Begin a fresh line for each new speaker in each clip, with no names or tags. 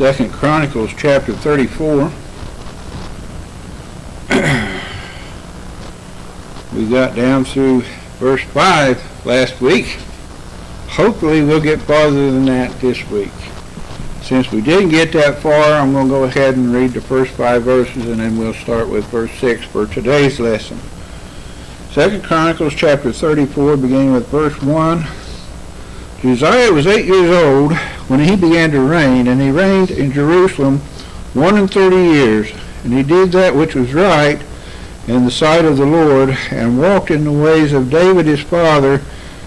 2 Chronicles chapter 34. We got down through verse 5 last week. Hopefully we'll get farther than that this week. Since we didn't get that far, I'm going to go ahead and read the first 5 verses, and then we'll start with verse 6 for today's lesson. 2 Chronicles chapter 34, beginning with verse 1. Josiah was 8 years old when he began to reign, and he reigned in Jerusalem 31 years. And he did that which was right in the sight of the Lord, and walked in the ways of David his father,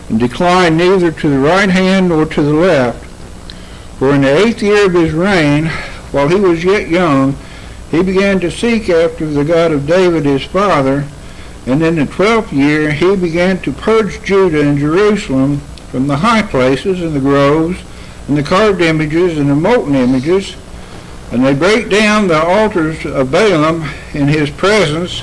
and declined neither to the right hand nor to the left. For in the 8th year of his reign, while he was yet young, he began to seek after the God of David his father. And in the 12th year he began to purge Judah and Jerusalem from the high places and the groves and the carved images and the molten images. And they brake down the altars of Balaam in his presence,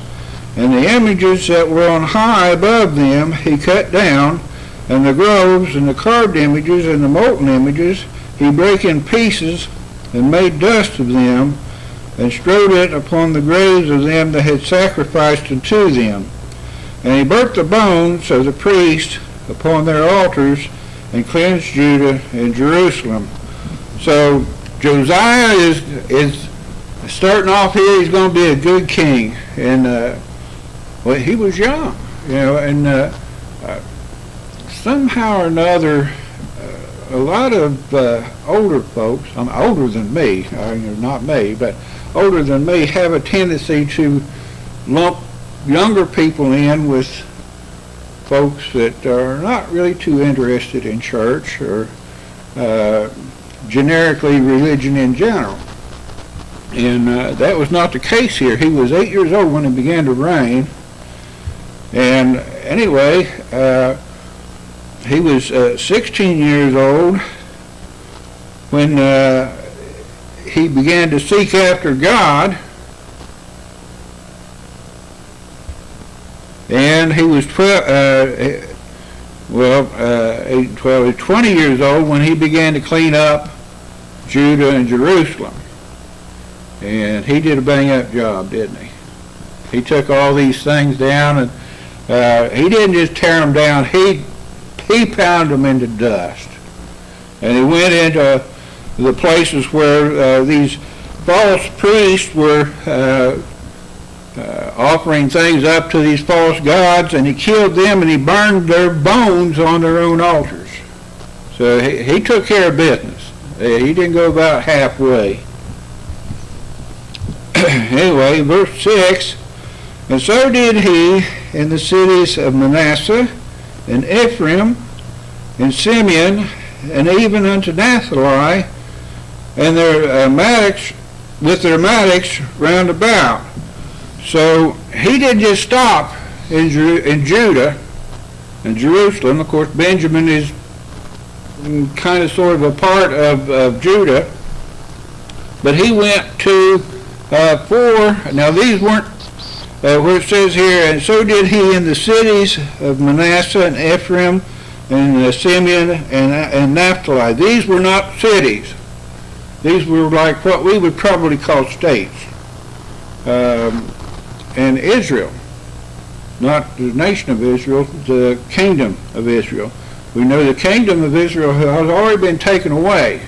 and the images that were on high above them he cut down, and the groves and the carved images and the molten images he brake in pieces, and made dust of them, and strewed it upon the graves of them that had sacrificed unto them. And he burnt the bones of the priests upon their altars, and cleansed Judah and Jerusalem. So Josiah is starting off here. He's going to be a good king, and well, he was young, and somehow or another, a lot of older folks, I'm older than me, not me, but older than me, have a tendency to lump younger people in with folks that are not really too interested in church or generically religion in general. And that was not the case here. He was 8 years old when he began to reign. And anyway, he was 16 years old when he began to seek after God. And he was 8, 12, 20 years old when he began to clean up Judah and Jerusalem. And he did a bang-up job, didn't he? He took all these things down, and he didn't just tear them down, he pounded them into dust. And he went into the places where these false priests were offering things up to these false gods, and he killed them, and he burned their bones on their own altars. So he took care of business. He didn't go about halfway. Anyway, verse 6, and so did he in the cities of Manasseh and Ephraim and Simeon, and even unto Naphtali, and their mattocks, with their mattocks round about. So he didn't just stop in Judah and Jerusalem. Of course, Benjamin is kind of sort of a part of Judah, but he went to 4. Now these weren't where it says here, and so did he in the cities of Manasseh and Ephraim and Simeon and Naphtali. These were not cities. These were like what we would probably call states. And Israel, not the nation of Israel, the kingdom of Israel. We know the kingdom of Israel has already been taken away.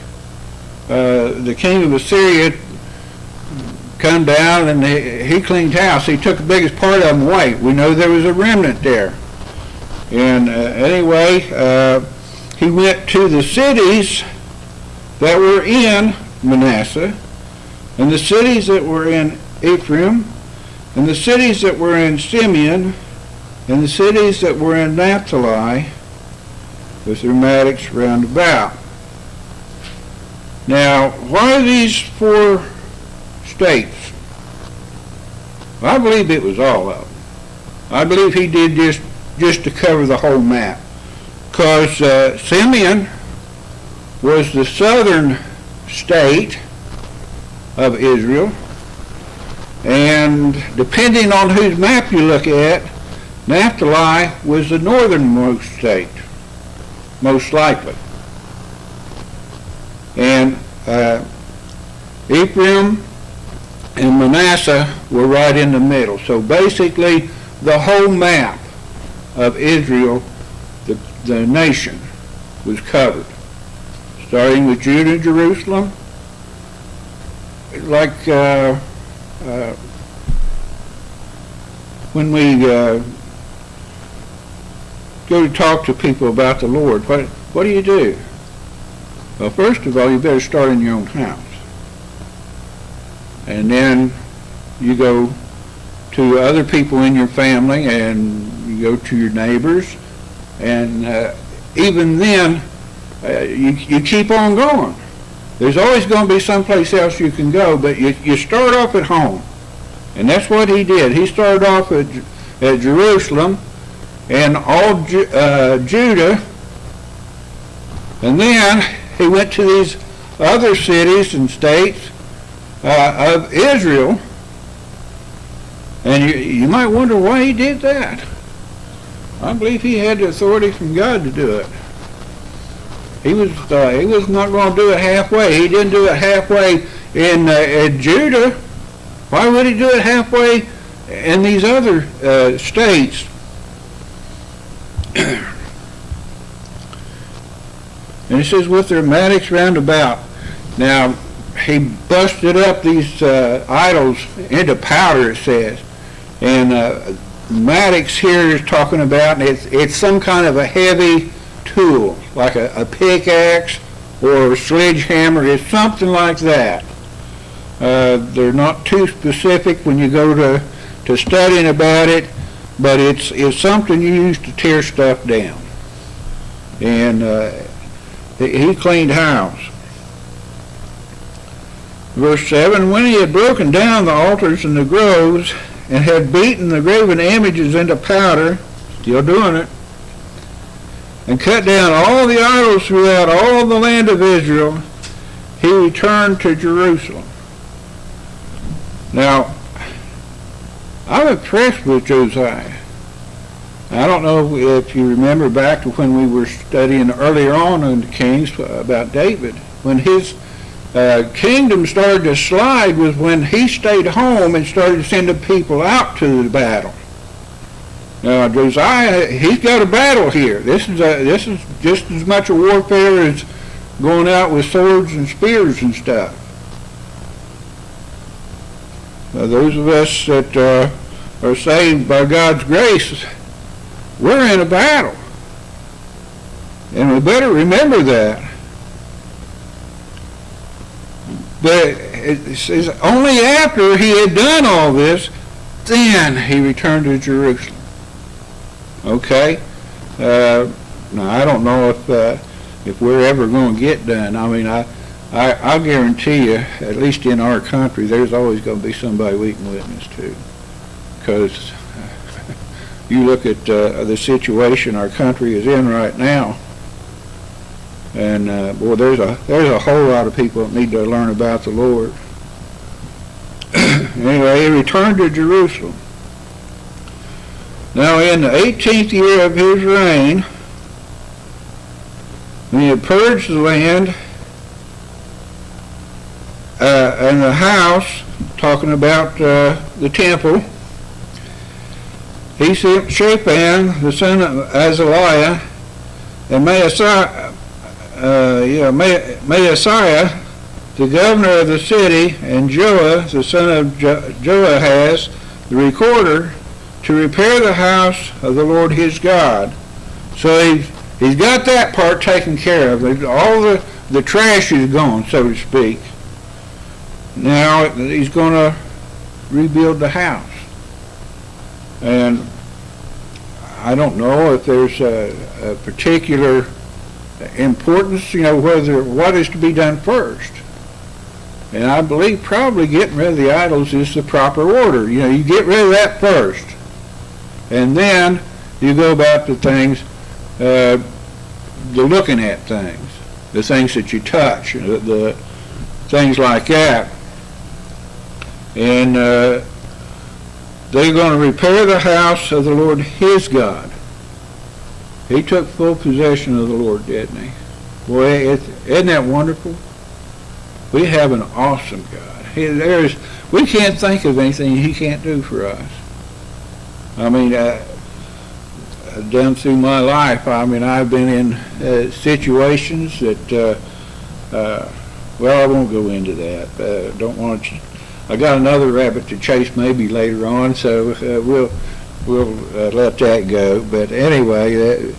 The king of Assyria come down, and he cleaned house. He took the biggest part of them away. We know there was a remnant there. And anyway, he went to the cities that were in Manasseh, and the cities that were in Ephraim, and the cities that were in Simeon, and the cities that were in Naphtali, with their mattocks round about. Now, why these 4 states? Well, I believe it was all of them. I believe he did just to cover the whole map. Because Simeon was the southern state of Israel, and depending on whose map you look at, Naphtali was the northernmost state, most likely. And Ephraim and Manasseh were right in the middle. So basically, the whole map of Israel, the nation, was covered. Starting with Judah and Jerusalem, like when we go to talk to people about the Lord, what do you do? Well, first of all, you better start in your own house. And then you go to other people in your family, and you go to your neighbors, and even then, you keep on going. There's always going to be someplace else you can go, but you start off at home. And that's what he did. He started off at Jerusalem and all Judah, and then he went to these other cities and states of Israel. And you might wonder why he did that. I believe he had the authority from God to do it. He was not going to do it halfway. He didn't do it halfway in Judah. Why would he do it halfway in these other states? And it says, with their mattocks round about. Now, he busted up these idols into powder, it says. And mattocks here is talking about, and it's some kind of a heavy tool, like a pickaxe or a sledgehammer. It's something like that. They're not too specific when you go to studying about it, but it's something you use to tear stuff down. And he cleaned house. Verse 7, when he had broken down the altars and the groves, and had beaten the graven images into powder, still doing it, and cut down all the idols throughout all the land of Israel, he returned to Jerusalem. Now, I'm impressed with Josiah. I don't know if you remember back to when we were studying earlier on in the Kings about David. When his kingdom started to slide was when he stayed home and started sending people out to the battle. Now, Josiah, he's got a battle here. This is just as much a warfare as going out with swords and spears and stuff. Now, those of us that are saved by God's grace, we're in a battle. And we better remember that. But it says only after he had done all this, then he returned to Jerusalem. Okay? Now, I don't know if we're ever going to get done. I mean, I guarantee you, at least in our country, there's always going to be somebody we can witness to. Because you look at the situation our country is in right now, and boy, there's a whole lot of people that need to learn about the Lord. Anyway, he returned to Jerusalem. Now, in the 18th year of his reign, when he had purged the land and the house, talking about the temple, he sent Shaphan, the son of Azaliah, and Maaseiah, the governor of the city, and Joah, the son of Joahaz, the recorder, to repair the house of the Lord his God. So he's got that part taken care of. All the trash is gone, so to speak. Now he's going to rebuild the house. And I don't know if there's a particular importance, what is to be done first. And I believe probably getting rid of the idols is the proper order. You get rid of that first. And then you go about the things, the looking at things, the things that you touch, the things like that. And they're going to repair the house of the Lord his God. He took full possession of the Lord, didn't he? Boy, isn't that wonderful? We have an awesome God. We can't think of anything he can't do for us. I mean, down through my life, I mean, I've been in situations that, well, I won't go into that. Don't want to. I got another rabbit to chase maybe later on, so we'll let that go. But anyway,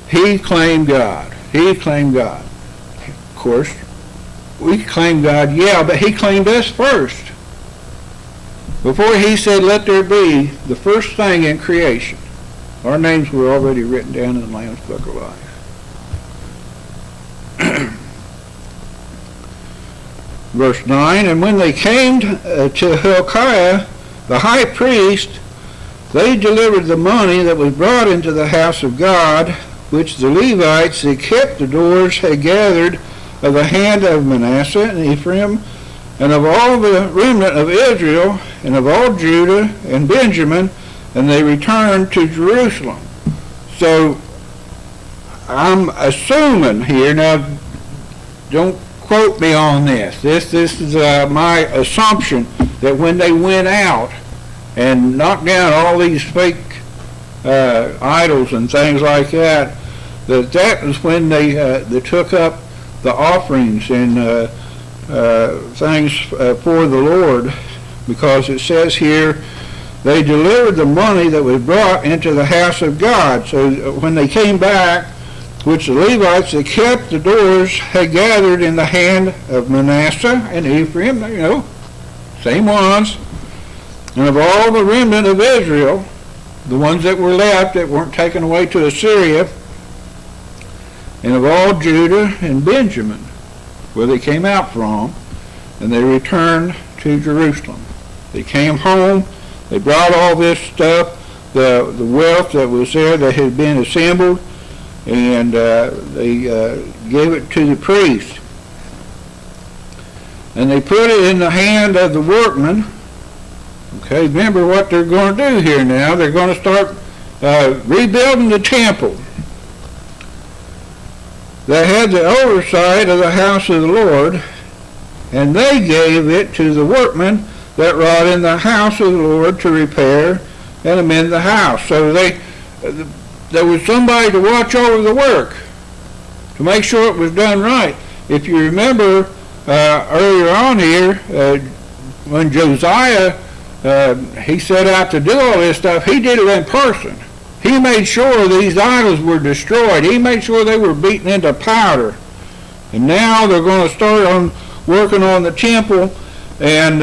he claimed God. He claimed God. Of course, we claim God, yeah, but he claimed us first. Before he said, let there be, the first thing in creation, our names were already written down in the Lamb's Book of Life. Verse 9, and when they came to Hilkiah, the high priest, they delivered the money that was brought into the house of God, which the Levites that kept the doors had gathered of the hand of Manasseh and Ephraim, and of all the remnant of Israel, and of all Judah and Benjamin, and they returned to Jerusalem. So I'm assuming here, now don't quote me on this. This is my assumption that when they went out and knocked down all these fake idols and things like that, that was when they took up the offerings and things for the Lord, because it says here they delivered the money that was brought into the house of God. So when they came back, which the Levites that kept the doors had gathered in the hand of Manasseh and Ephraim, you know, same ones, and of all the remnant of Israel, the ones that were left that weren't taken away to Assyria, and of all Judah and Benjamin, where they came out from, and they returned to Jerusalem. They came home, they brought all this stuff, the wealth that was there that had been assembled, and they gave it to the priest. And they put it in the hand of the workmen. Okay, remember what they're going to do here now. They're going to start rebuilding the temple. They had the oversight of the house of the Lord, and they gave it to the workmen that wrought in the house of the Lord to repair and amend the house. So there was somebody to watch over the work, to make sure it was done right. If you remember earlier on here, when Josiah, he set out to do all this stuff, he did it in person. He made sure these idols were destroyed. He made sure they were beaten into powder. And now they're going to start on working on the temple, and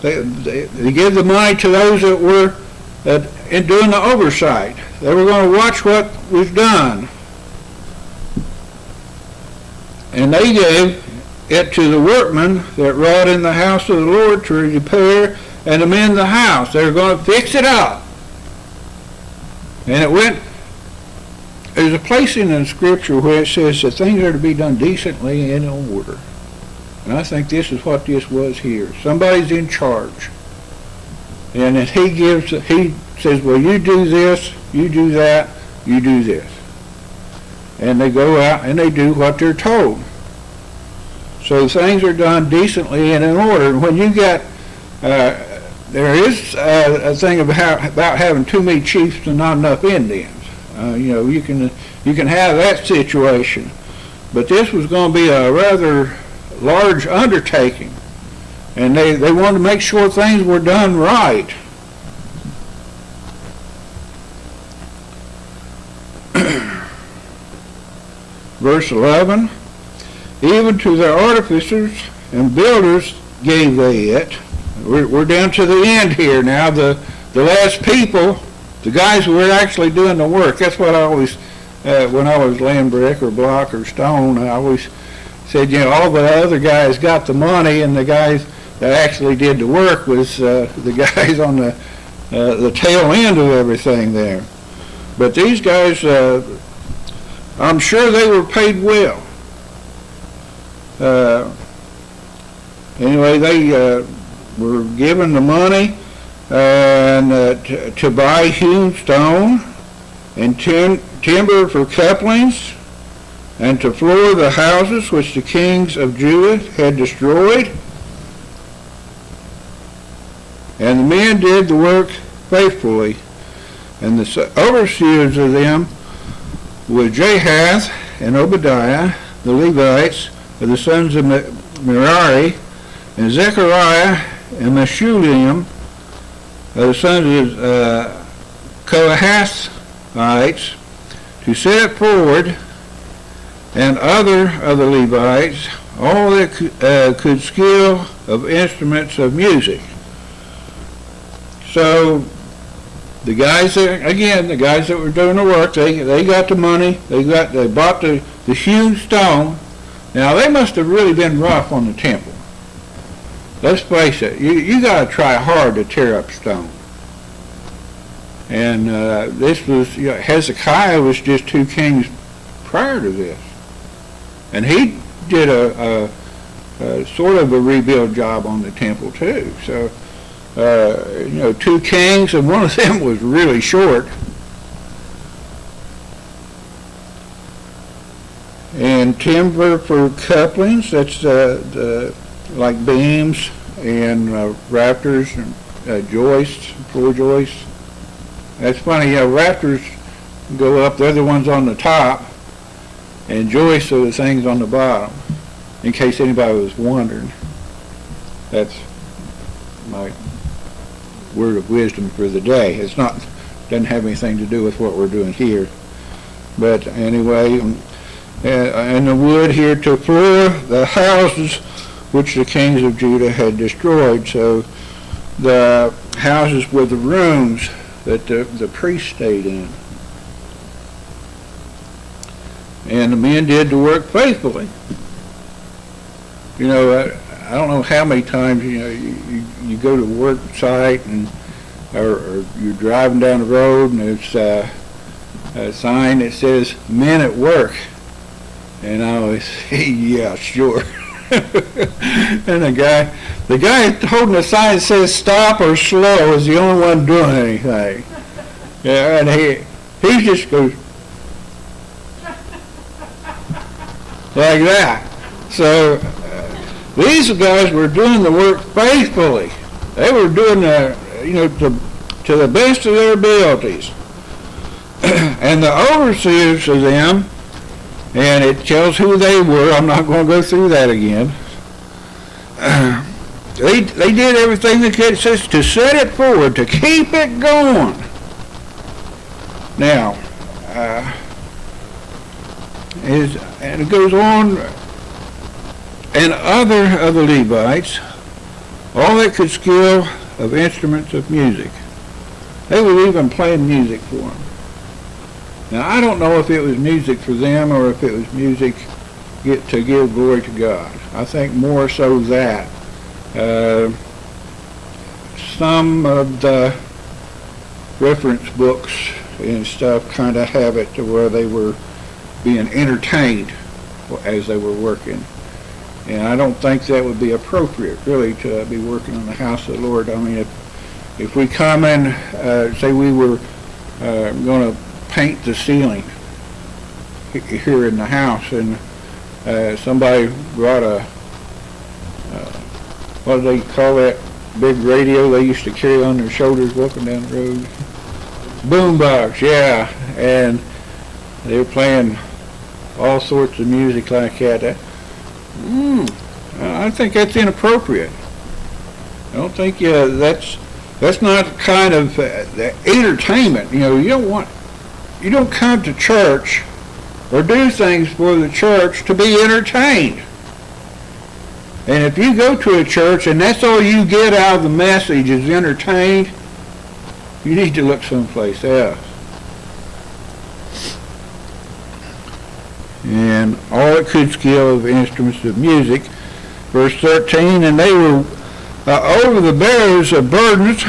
they give the money to those that were in doing the oversight. They were going to watch what was done. And they gave it to the workmen that wrought in the house of the Lord to repair and amend the house. They were going to fix it up. And it went, there's a place in the scripture where it says that things are to be done decently and in order. And I think this is what this was here. Somebody's in charge. And then he says, well, you do this, you do that, you do this. And they go out and they do what they're told. So things are done decently and in order. And when you get, there is a thing about having too many chiefs and not enough Indians. You know, you can have that situation. But this was going to be a rather large undertaking. And they wanted to make sure things were done right. Verse 11, even to their artificers and builders gave they it. We're down to the end here now. The last people, the guys who were actually doing the work. That's what I always, when I was laying brick or block or stone, I always said, you know, all the other guys got the money, and the guys that actually did the work was the guys on the tail end of everything there. But these guys, I'm sure they were paid well. Anyway, they were given the money and to buy hewn stone and timber for couplings and to floor the houses which the kings of Judah had destroyed. And the men did the work faithfully, and the overseers of them were Jahath and Obadiah, the Levites of the sons of Merari, and Zechariah and Meshullam of the sons of Kohathites, to set it forward, and other of the Levites, all that could skill of instruments of music. So the guys that were doing the work, they got the money, they bought the hewn stone. Now they must have really been rough on the temple. Let's face it, you got to try hard to tear up stone. And this was, Hezekiah was just 2 kings prior to this. And he did a sort of a rebuild job on the temple too. So, 2 kings, and one of them was really short. And timber for couplings, that's like beams and rafters and joists, floor joists. That's funny, rafters go up, they're the ones on the top, and joists are the things on the bottom, in case anybody was wondering. That's my word of wisdom for the day. Doesn't have anything to do with what we're doing here. But anyway, and the wood here to floor the houses which the kings of Judah had destroyed. So the houses were the rooms that the priests stayed in. And the men did the work faithfully. I don't know how many times you go to a work site or you're driving down the road and there's a sign that says "Men at Work," and I always say, "Yeah, sure." And the guy holding the sign that says "Stop" or "Slow" is the only one doing anything. Yeah, and he just goes like that. So these guys were doing the work faithfully. They were doing to the best of their abilities. And the overseers of them, and it tells who they were. I'm not going to go through that again. They did everything they could to set it forward, to keep it going. Now, and it goes on, and other of the Levites, all that could skill of instruments of music. They were even playing music for them. Now, I don't know if it was music for them or if it was music to give glory to God. I think more so that. Some of the reference books and stuff kind of have it to where they were being entertained as they were working. And I don't think that would be appropriate, really, to be working on the house of the Lord. I mean, if we come in, say we were going to paint the ceiling here in the house, and somebody brought what do they call that big radio they used to carry on their shoulders walking down the road? Boombox, yeah. And they were playing all sorts of music like that. I think that's inappropriate. I don't think that's not kind of entertainment. You don't come to church or do things for the church to be entertained. And if you go to a church and that's all you get out of the message is entertained, you need to look someplace else. And all it could skill of instruments of music. Verse 13, and they were over the bearers of burdens,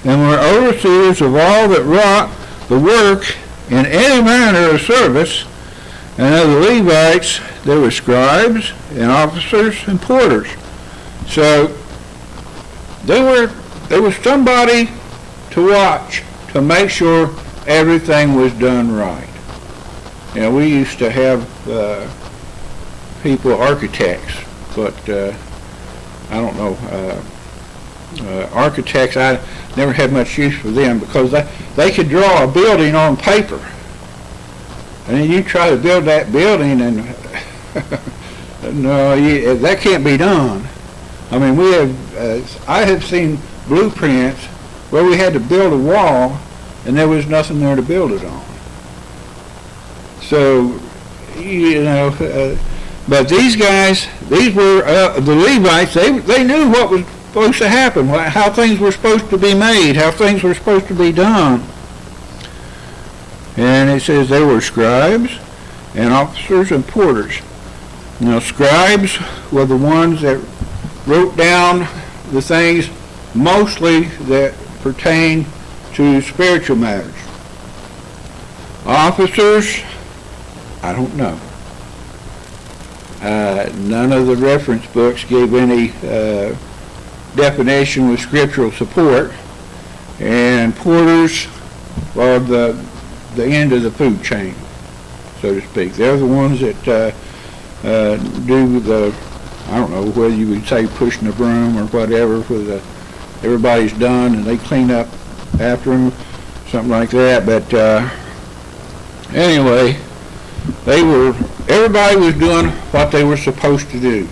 and were overseers of all that wrought the work in any manner of service. And of the Levites, there were scribes and officers and porters. So there was somebody to watch to make sure everything was done right. we used to have people, architects, but I don't know, architects, I never had much use for them because they could draw a building on paper. And then you try to build that building and no, that can't be done. I mean, I have seen blueprints where we had to build a wall and there was nothing there to build it on. So, but these guys, these were the Levites, they knew what was supposed to happen, how things were supposed to be made, how things were supposed to be done. And it says there were scribes and officers and porters. Now, scribes were the ones that wrote down the things mostly that pertain to spiritual matters. Officers, I don't know. None of the reference books gave any definition with scriptural support. And porters are the end of the food chain, so to speak. They're the ones that do the, I don't know whether you would say pushing the broom or whatever, everybody's done and they clean up after them, something like that. But anyway, everybody was doing what they were supposed to do.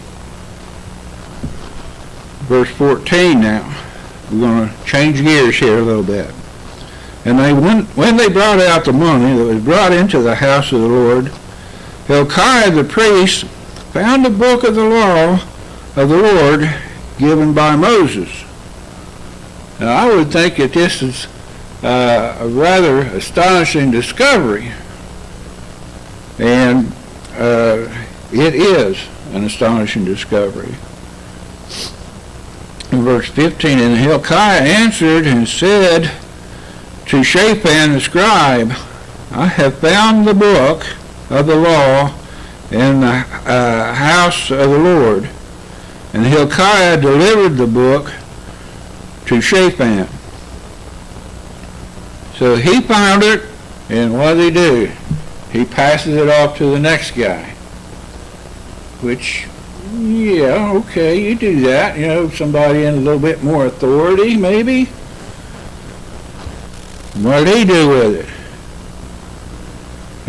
Verse 14 now. We're going to change gears here a little bit. And when they brought out the money that was brought into the house of the Lord, Hilkiah the priest found the book of the law of the Lord given by Moses. Now, I would think that this is a rather astonishing discovery. And it is an astonishing discovery. In verse 15, and Hilkiah answered and said to Shaphan the scribe, I have found the book of the law in the house of the Lord. And Hilkiah delivered the book to Shaphan. So he found it, and what did he do? He passes it off to the next guy. Which, yeah, okay, you do that. Somebody in a little bit more authority, maybe. What did he do with it?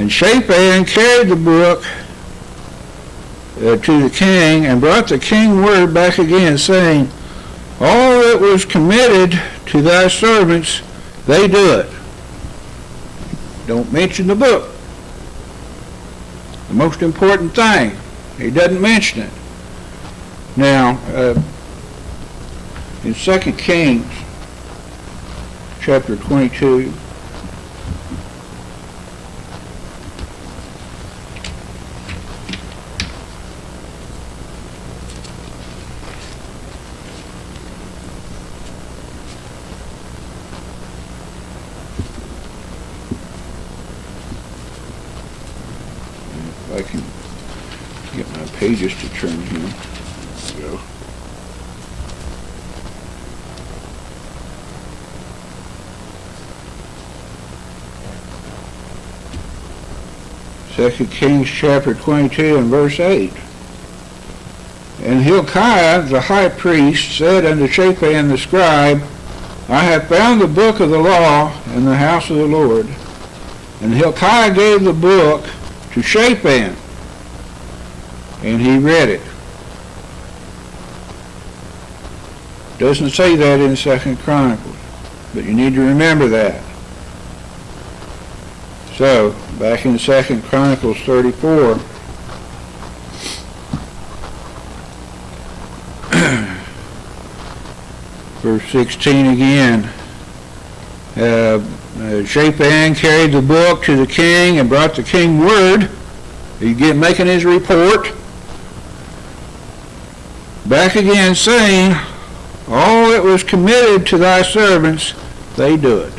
And Shaphan carried the book to the king and brought the king word back again, saying, all that was committed to thy servants, they do it. Don't mention the book. The most important thing. He doesn't mention it. Now, in 2 Kings, chapter 22, if I can get my pages to turn here. There we go. Second Kings chapter 22 and verse 8. And Hilkiah the high priest said unto Shaphan the scribe, I have found the book of the law in the house of the Lord. And Hilkiah gave the book to Shaphan, and he read it. Doesn't say that in 2 Chronicles, but you need to remember that. So, back in 2 Chronicles 34, verse 16 again, Shaphan carried the book to the king and brought the king word. He's making his report. Back again saying, all that was committed to thy servants, they do it.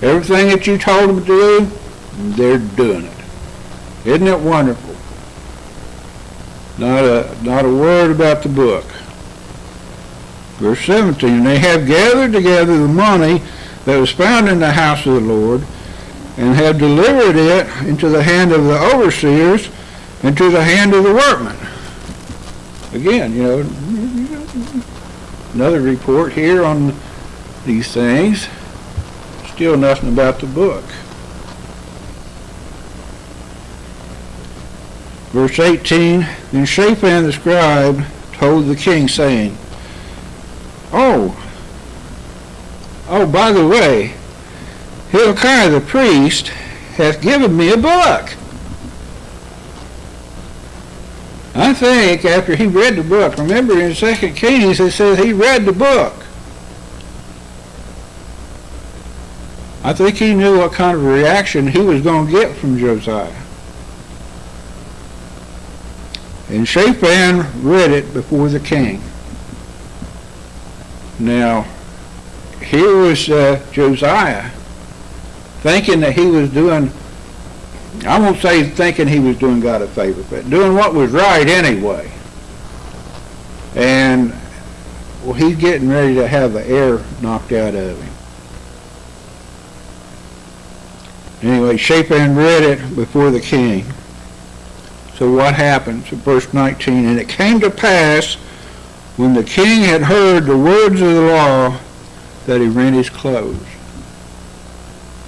Everything that you told them to do, they're doing it. Isn't it wonderful? Not a word about the book. Verse 17, they have gathered together the money that was found in the house of the Lord, and have delivered it into the hand of the overseers and to the hand of the workmen. Again, another report here on these things. Still nothing about the book. Verse 18, then Shaphan the scribe told the king, saying, Oh, by the way, Hilkiah the priest hath given me a book. I think after he read the book, remember in 2 Kings it says he read the book. I think he knew what kind of reaction he was going to get from Josiah. And Shaphan read it before the king. Now, here was Josiah thinking that he was doing, I won't say thinking he was doing God a favor, but doing what was right anyway. And, well, he's getting ready to have the air knocked out of him. Anyway, Shaphan read it before the king. So what happens? In verse 19, and it came to pass, when the king had heard the words of the law, that he rent his clothes.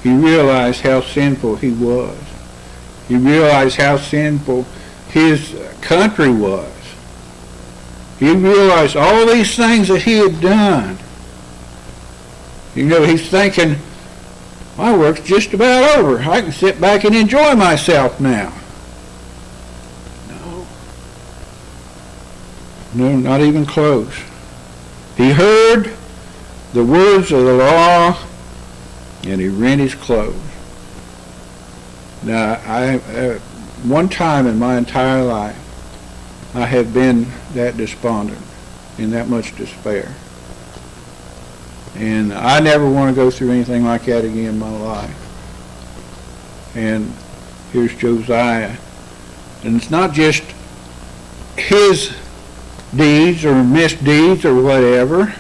He realized how sinful he was. He realized how sinful his country was. He realized all these things that he had done. He's thinking, my work's just about over. I can sit back and enjoy myself now. No, not even close. He heard the words of the law, and he rent his clothes. Now, one time in my entire life, I have been that despondent, in that much despair. And I never want to go through anything like that again in my life. And here's Josiah. And it's not just his deeds or misdeeds or whatever.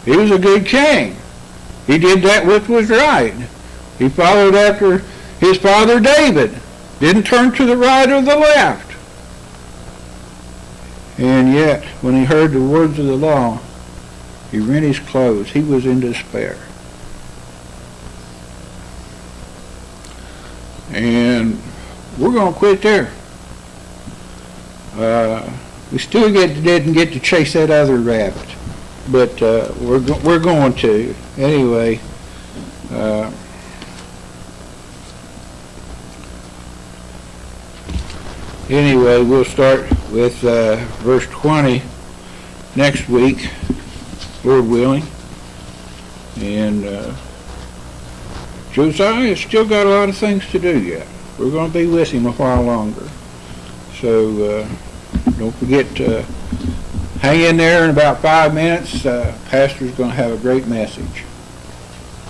He was a good king. He did that which was right. He followed after his father David. Didn't turn to the right or the left. And yet, when he heard the words of the law, he rent his clothes. He was in despair. And we're going to quit there. We still didn't get to chase that other rabbit, but we're going to anyway. Anyway, we'll start with verse 20 next week, Lord willing. And Josiah has still got a lot of things to do yet. We're going to be with him a while longer. So don't forget to hang in there in about 5 minutes. Pastor's going to have a great message.